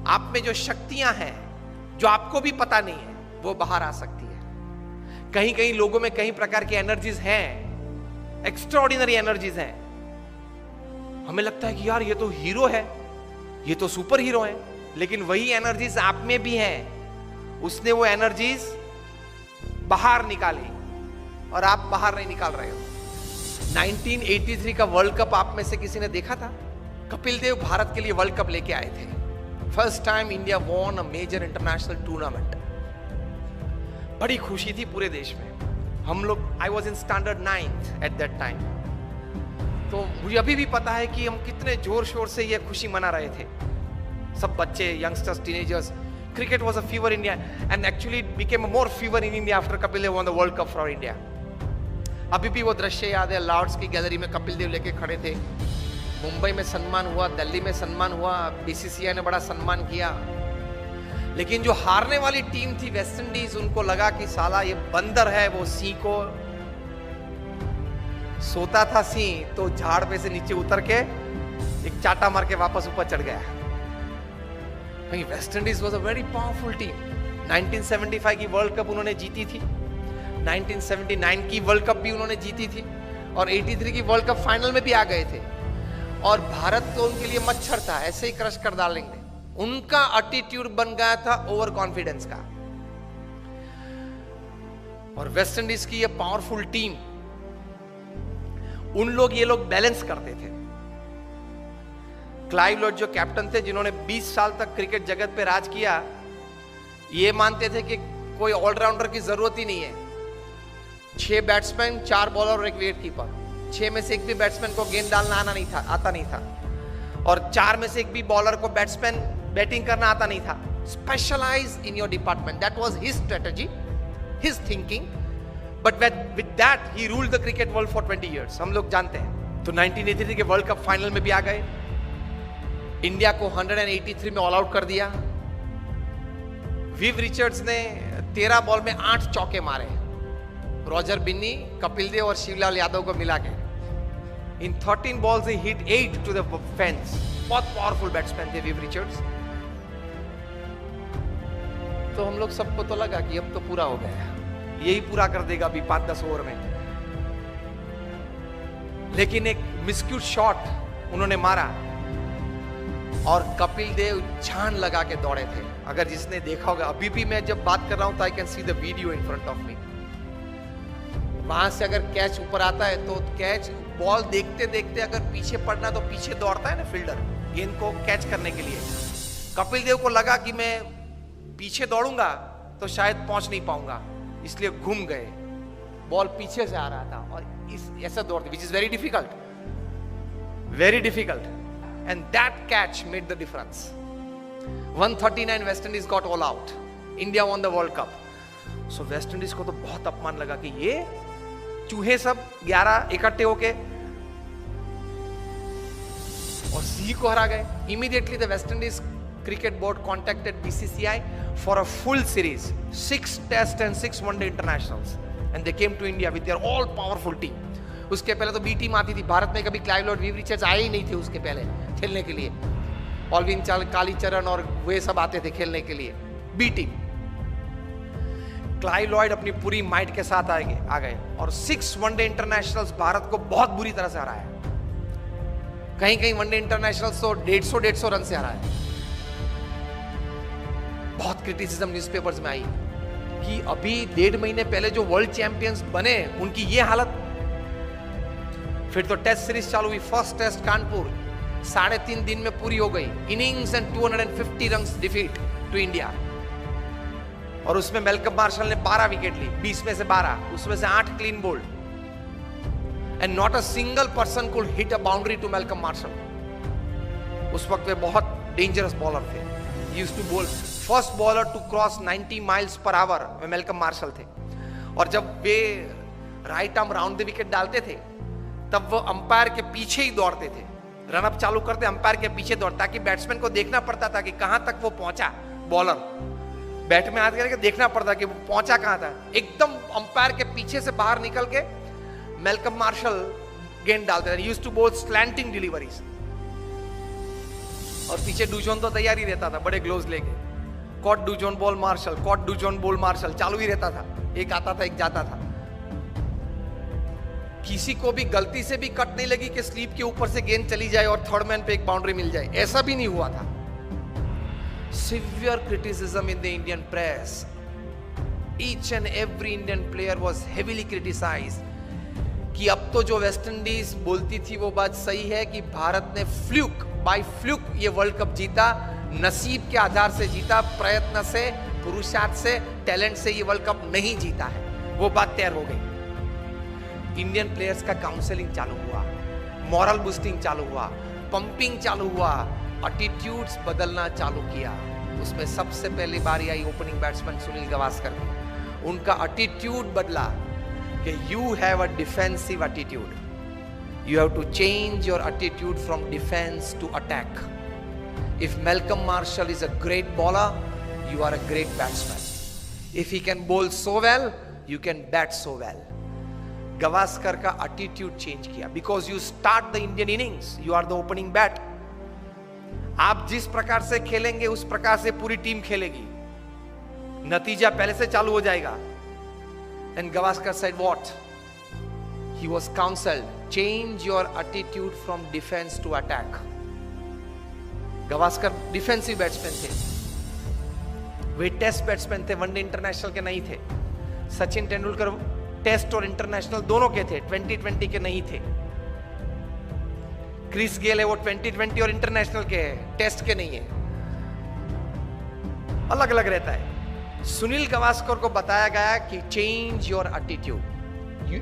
आप में जो शक्तियां हैं जो आपको भी पता नहीं है वो बाहर आ सकती है। कहीं कहीं लोगों में कई प्रकार की एनर्जीज हैं, एक्स्ट्राऑर्डिनरी एनर्जीज हैं। हमें लगता है कि यार ये तो हीरो है, ये तो सुपर हीरो है, लेकिन वही एनर्जीज आप में भी हैं। उसने वो एनर्जीज बाहर निकाली और आप बाहर नहीं निकाल रहे हो। 1983 का वर्ल्ड कप आप में से किसी ने देखा था? कपिल देव भारत के लिए वर्ल्ड कप लेके आए थे। First time India won a major international tournament. बड़ी खुशी थी पूरे देश में। हम लोग, I was in standard 9th at that time, तो मुझे अभी भी पता है कि हम कितने जोर शोर से ये खुशी मना रहे थे। सब बच्चे, youngsters, teenagers. Cricket was a fever India and actually it became a more fever in India after Kapil Dev won the world cup for India. अभी भी वो दृश्य याद है, लॉर्ड्स की गैलरी में कपिल देव लेके खड़े थे। मुंबई में सम्मान हुआ, दिल्ली में सम्मान हुआ, बीसीसीआई ने बड़ा सम्मान किया। लेकिन जो हारने वाली टीम थी वेस्ट इंडीज, उनको लगा कि साला ये बंदर है, वो सिंह को सोता था सिंह तो झाड़ पे से नीचे उतर के एक चाटा मार के वापस ऊपर चढ़ गया। West Indies was a very powerful team. 1975 की वर्ल्ड कप उन्होंने जीती थी, 1979 की वर्ल्ड कप भी उन्होंने जीती थी और 83 की वर्ल्ड कप फाइनल में भी आ गए थे। और भारत तो उनके लिए मच्छर था, ऐसे ही क्रश कर डालेंगे। उनका एटीट्यूड बन गया था ओवर कॉन्फिडेंस का। और वेस्ट इंडीज की ये पावरफुल टीम, उन लोग ये लोग बैलेंस करते थे। क्लाइव लॉयड जो कैप्टन थे, जिन्होंने 20 साल तक क्रिकेट जगत पे राज किया, ये मानते थे कि कोई ऑलराउंडर की जरूरत ही नहीं है। 6 बैट्समैन, 4 बॉलर और 1 विकेट कीपर। 6 में से एक भी बैट्समैन को गेंद डालना आता नहीं था और 4 में से एक भी बॉलर को बैट्समैन बैटिंग करना आता नहीं था। Specialise in your department, that was his strategy, his thinking, but with that he ruled the cricket world for 20 years। हम लोग जानते हैं। तो 1983 के वर्ल्ड कप फाइनल में भी आ गए। इंडिया को 183 में ऑल आउट कर दिया। विव रिचर्ड्स ने 13 बॉल में 8 चौके मारे, रॉजर बिन्नी, कपिल देव और शिवलाल यादव को मिला के। इन 13 balls he hit 8 to the fence। बहुत पावरफुल बैट्समैन थे विव रिचर्ड्स। तो हम लोग सबको तो लगा कि अब तो पूरा हो गया, यही पूरा कर देगा अभी 5-10 ओवर में। लेकिन एक मिस्क्यूट शॉट उन्होंने मारा और कपिल देव जान लगा के दौड़े थे। अगर जिसने देखा होगा, अभी भी मैं जब बात कर रहा हूं तो I can see the video in front of me. वहां से अगर कैच ऊपर आता है तो कैच, बॉल देखते देखते अगर पीछे पड़ना तो पीछे दौड़ता है ना फील्डर गेंद को कैच करने के लिए। कपिल देव को लगा कि मैं पीछे दौड़ूंगा तो शायद पहुंच नहीं पाऊंगा, इसलिए घूम गए। बॉल पीछे से आ रहा था और ऐसा दौड़ते, which is very difficult and that catch made the difference. 139 West Indies got all out, India won the world cup. So West Indies को तो बहुत अपमान लगा कि ये चूहे सब 11 इकट्ठे होके और सिंह को हरा गए। Immediately the West Indies cricket board contacted BCCI for a full series, 6 test and 6 one day internationals, and they came to India with their all powerful team. उसके पहले तो बी टीम आती थी भारत में, कभी क्लाइव लॉयड, विव रिचर्ड्स आए ही नहीं थे उसके पहले खेलने के लिए। ऑलविन कालीचरण और वे सब आते थे खेलने के लिए, बी टीम। क्लाइव लॉयड अपनी पूरी माइट के साथ आ गए और 6 वनडे इंटरनेशनल्स भारत को बहुत बुरी तरह से हराया। कहीं कहीं वनडे इंटरनेशनल्स तो 150 रन से हराया। बहुत क्रिटिसिज्म न्यूज़पेपर्स में आई कि अभी 1.5 महीने पहले जो वर्ल्ड चैंपियंस बने उनकी ये हालत। फिर तो टेस्ट सीरीज चालू हुई। फर्स्ट टेस्ट कानपुर 3.5 दिन में पूरी हो गई। Innings and 250 run defeat to India. और उसमें मेलकम मार्शल ने 12 विकेट ली, 20 में से 12, उसमें से 8 clean bowled, and not a single person could hit a boundary to Malcolm Marshall. उस वक्त वे बहुत डेंजरस बॉलर थे। Used to bowl, first bowler to cross 90 miles per hour में मेलकम मार्शल थे। और जब वे right arm round the wicket डालते थे तब वो अंपायर के पीछे ही दौड़ते थे। रनअप चालू करते अंपायर के पीछे दौड़, ताकि बैट्समैन को देखना पड़ता था कि कहां तक वो पहुंचा। बॉलर बैट में हाथ करके देखना पड़ता कि वो पहुंचा कहां था। एकदम अंपायर के पीछे से बाहर निकल के मेलकम मार्शल गेंद डालते थे। यूज्ड टू बोल स्लैंटिंग डिलीवरीज। और पीछे डूजोन तो तैयार ही रहता था बड़े ग्लोव्स लेके, caught Dujon bowl Marshall, caught Dujon bowl Marshall चालू ही रहता था, एक आता था एक जाता था। किसी को भी गलती से भी कट नहीं लगी कि स्लीप के ऊपर से गेंद चली जाए और थर्ड मैन पे एक बाउंड्री मिल जाए, ऐसा भी नहीं हुआ था। Severe criticism in the Indian press, each and every Indian player was heavily criticised कि अब तो जो वेस्ट इंडीज बोलती थी वो बात सही है कि भारत ने बाय फ्लूक ये वर्ल्ड कप जीता, नसीब के आधार से जीता, प्रयत्न से, पुरुषार्थ से, टैलेंट से ये वर्ल्ड कप नहीं जीता है। वो बात तैयार हो गई। इंडियन प्लेयर्स का काउंसलिंग चालू हुआ, मॉरल बूस्टिंग चालू हुआ, पंपिंग चालू हुआ, एटीट्यूड्स बदलना चालू किया। उसमें सबसे पहली बारी आई ओपनिंग बैट्समैन सुनील गावस्कर की। उनका एटीट्यूड बदला कि you have a defensive attitude, you have to change your attitude from defense to attack. If Malcolm Marshall is a great bowler, you are a great batsman. If he can bowl so well, you can bat so well. Gavaskar का attitude change किया because you start the Indian innings, you are the opening bat. आप जिस प्रकार से खेलेंगे उस प्रकार से पूरी टीम खेलेगी, नतीजा पहले से चालू हो जाएगा। And Gavaskar said what? He was counseled, change your attitude from defense to attack. Gavaskar defensive batsman थे, वे टेस्ट बैट्समैन थे, वनडे इंटरनेशनल के नहीं थे। सचिन तेंदुलकर टेस्ट और इंटरनेशनल दोनों के थे, 2020 के नहीं थे। क्रिस गेल है वो 2020 और इंटरनेशनल के है, टेस्ट के नहीं है, अलग अलग रहता है। सुनील गावस्कर को बताया गया कि change your attitude,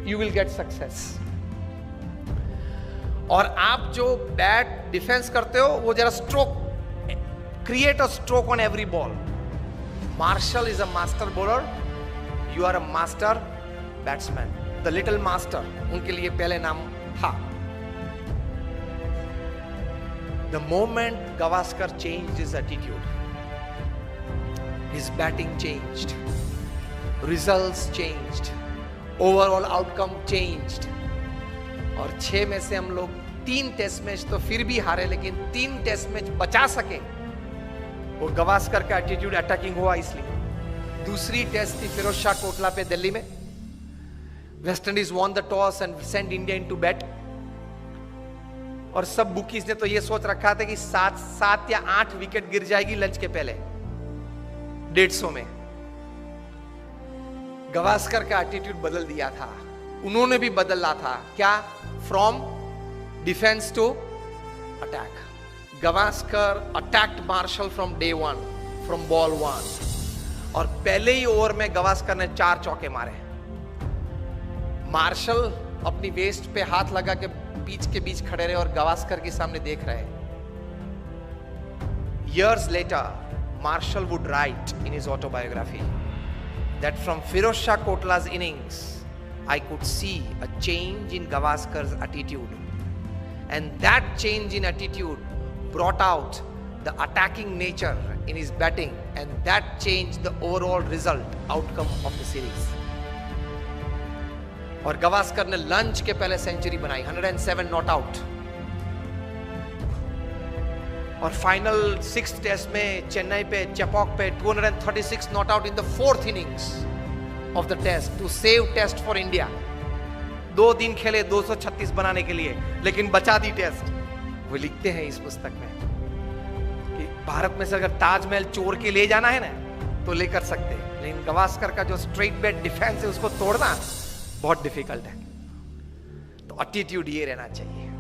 you will get success। और आप जो बैट डिफेंस करते हो वो जरा stroke, create a stroke on every ball. Marshall is a master bowler, you are a master batsman, the little master उनके लिए पहले नाम था। The moment Gavaskar changed his attitude, his batting changed, results changed, overall outcome changed. और 6 में से हम लोग 3 टेस्ट मैच तो फिर भी हारे, लेकिन 3 टेस्ट मैच बचा सके, वो गावस्कर का एटीट्यूड अटैकिंग हुआ इसलिए। दूसरी टेस्ट थी फिरोज शाह कोटला पे दिल्ली में, West Indies won the toss and send India into bat. और सब बुकीज ने तो ये सोच रखा था कि 7 या 8 विकेट गिर जाएगी लंच के पहले 150 में। गावस्कर का एटीट्यूड बदल दिया था, उन्होंने भी बदला था। क्या? From defence to attack. Gavaskar attacked Marshall from day 1, from ball 1, और पहले ही ओवर में गावस्कर ने 4 चौके मारे। मार्शल अपनी वेस्ट पे हाथ लगा के पिच के बीच खड़े रहे और गावस्कर के सामने देख रहे। Years later, Marshall would write in his autobiography that from Firoz Shah Kotla's innings, I could see a change in Gavaskar's attitude, and that change in attitude brought out the attacking nature in his batting, and that changed the overall result outcome of the series. और गावस्कर ने lunch के पहले century बनाई, 107 not out. और final 6th test में चेन्नई पे चेपॉक पे 236 not out in the 4th innings of the test to save test for India. 2 दिन खेले 236 बनाने के लिए, लेकिन बचा दी टेस्ट। वो लिखते हैं इस पुस्तक में कि भारत में से अगर ताजमहल चोर के ले जाना है ना तो लेकर सकते हैं, लेकिन गावस्कर का जो स्ट्रेट बैट डिफेंस है उसको तोड़ना बहुत डिफिकल्ट है। तो एटीट्यूड ये रहना चाहिए।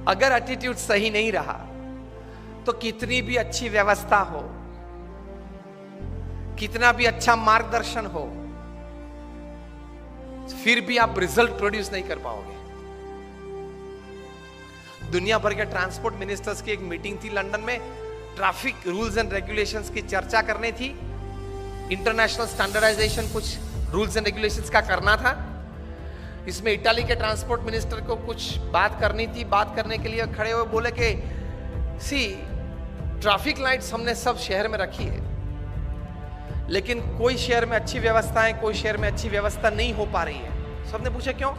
अगर एटीट्यूड सही नहीं रहा तो कितनी भी अच्छी व्यवस्था हो, कितना भी अच्छा मार्गदर्शन हो, फिर भी आप रिजल्ट प्रोड्यूस नहीं कर पाओगे। दुनिया भर के ट्रांसपोर्ट मिनिस्टर्स की एक मीटिंग थी लंदन में, ट्रैफिक रूल्स एंड रेगुलेशंस की चर्चा करनी थी, इंटरनेशनल स्टैंडर्डाइजेशन कुछ रूल्स एंड रेगुलेशंस का करना था। इसमें इटाली के ट्रांसपोर्ट मिनिस्टर को कुछ बात करनी थी। बात करने के लिए खड़े हुए बोले कि सी ट्रैफिक लाइट्स हमने सब शहर में रखी है, लेकिन कोई शहर में अच्छी व्यवस्था है, कोई शहर में अच्छी व्यवस्था नहीं हो पा रही है। सबने पूछा क्यों?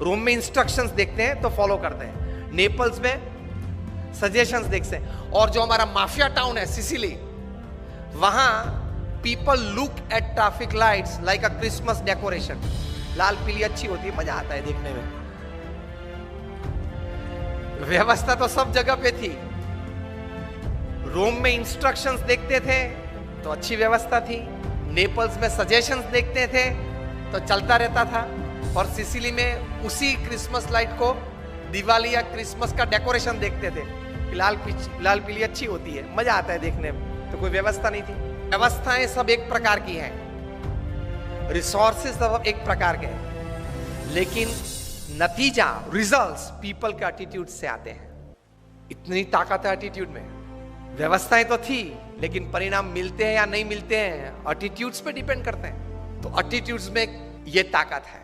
रोम में इंस्ट्रक्शंस देखते हैं तो फॉलो करते हैं, नेपल्स में सजेशंस देखते हैं। और जो हमारा माफिया टाउन है सिसिली, वहां people look at traffic lights like a Christmas decoration. लाल पीली अच्छी होती है, मजा आता है देखने में। व्यवस्था तो सब जगह पे थी। रोम में इंस्ट्रक्शंस देखते थे तो अच्छी व्यवस्था थी, नेपल्स में सजेशंस देखते थे तो चलता रहता था, और सिसिली में उसी क्रिसमस लाइट को दिवाली या क्रिसमस का डेकोरेशन देखते थे कि लाल पीली अच्छी होती है, मजा आता है देखने में। तो कोई व्यवस्था नहीं थी। व्यवस्थाएं सब एक प्रकार की हैं, रिसोर्सेज सब एक प्रकार के हैं, लेकिन नतीजा, रिजल्ट्स पीपल के एटीट्यूड से आते हैं। इतनी ताकत है एटीट्यूड में। व्यवस्थाएं तो थी, लेकिन परिणाम मिलते हैं या नहीं मिलते हैं एटीट्यूड्स पे डिपेंड करते हैं। तो एटीट्यूड्स में ये ताकत है।